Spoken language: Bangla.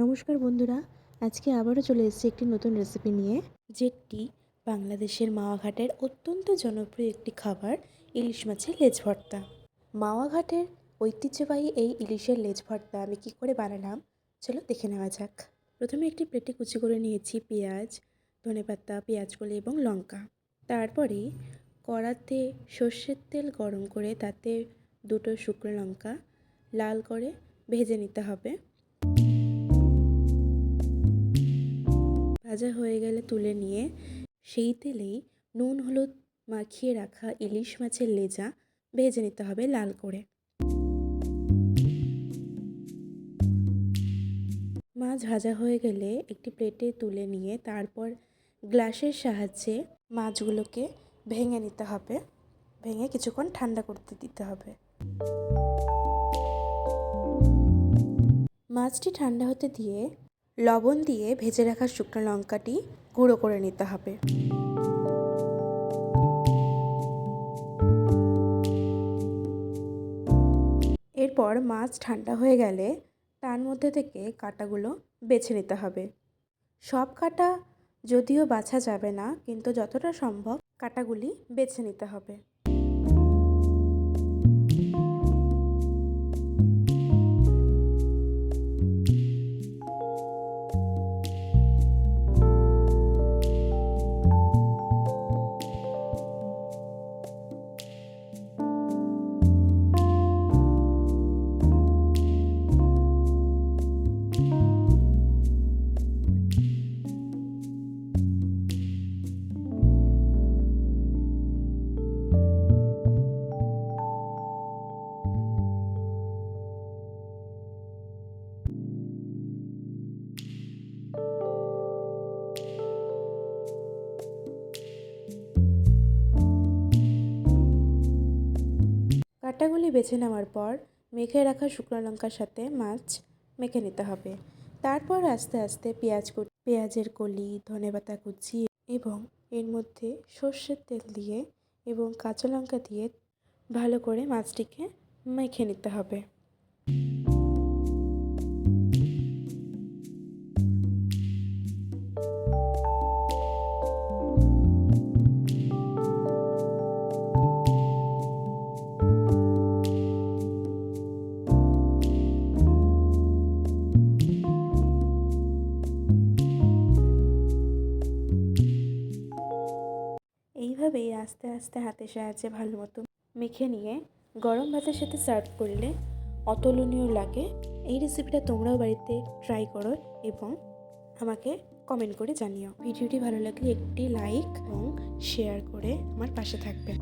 নমস্কার বন্ধুরা, আজকে আবারও চলে এসেছি একটি নতুন রেসিপি নিয়ে, যেটি বাংলাদেশের মাওয়া ঘাটের অত্যন্ত জনপ্রিয় একটি খাবার, ইলিশ মাছের লেজ ভর্তা। মাওয়া ঘাটের ঐতিহ্যবাহী এই ইলিশের লেজ ভর্তা আমি কী করে বানালাম চলো দেখে নেওয়া যাক। প্রথমে একটি প্লেটে কুচি করে নিয়েছি পেঁয়াজ, ধনেপাতা, পেঁয়াজকলি এবং লঙ্কা। তারপরে কড়াতে সর্ষের তেল গরম করে তাতে দুটো শুকনো লঙ্কা লাল করে ভেজে নিতে হবে। ভাজা হয়ে গেলে তুলে নিয়ে সেই তেলেই নুন হলুদ মাখিয়ে রাখা ইলিশ মাছের লেজা ভেজে নিতে হবে লাল করে। মাছ ভাজা হয়ে গেলে একটি প্লেটে তুলে নিয়ে তারপর গ্লাসের সাহায্যে মাছগুলোকে ভেঙে নিতে হবে, ভেঙে কিছুক্ষণ ঠান্ডা করতে দিতে হবে। মাছটি ঠান্ডা হতে দিয়ে লবণ দিয়ে ভেজে রাখা শুকনো লঙ্কাটি গুঁড়ো করে নিতে হবে। এরপর মাছ ঠান্ডা হয়ে গেলে তার মধ্যে থেকে কাঁটাগুলো বেছে নিতে হবে। সব কাঁটা যদিও বাছা যাবে না, কিন্তু যতটা সম্ভব কাঁটাগুলি বেছে নিতে হবে। কাঁটাগুলি বেছে নেওয়ার পর মেখে রাখা শুকনো লঙ্কার সাথে মাছ মেখে নিতে হবে। তারপর আস্তে আস্তে পেঁয়াজের কলি, ধনেপাতা কুচি এবং এর মধ্যে সর্ষের তেল দিয়ে এবং কাঁচা লঙ্কা দিয়ে ভালো করে মাছটিকে মেখে নিতে হবে। এইভাবেই আস্তে আস্তে হাতের সাহায্যে ভালো মতো মেখে নিয়ে গরম ভাতের সাথে সার্ভ করলে অতুলনীয় লাগে। এই রেসিপিটা তোমরাও বাড়িতে ট্রাই করো এবং আমাকে কমেন্ট করে জানিও। ভিডিওটি ভালো লাগলে একটি লাইক এবং শেয়ার করে আমার পাশে থাকবে।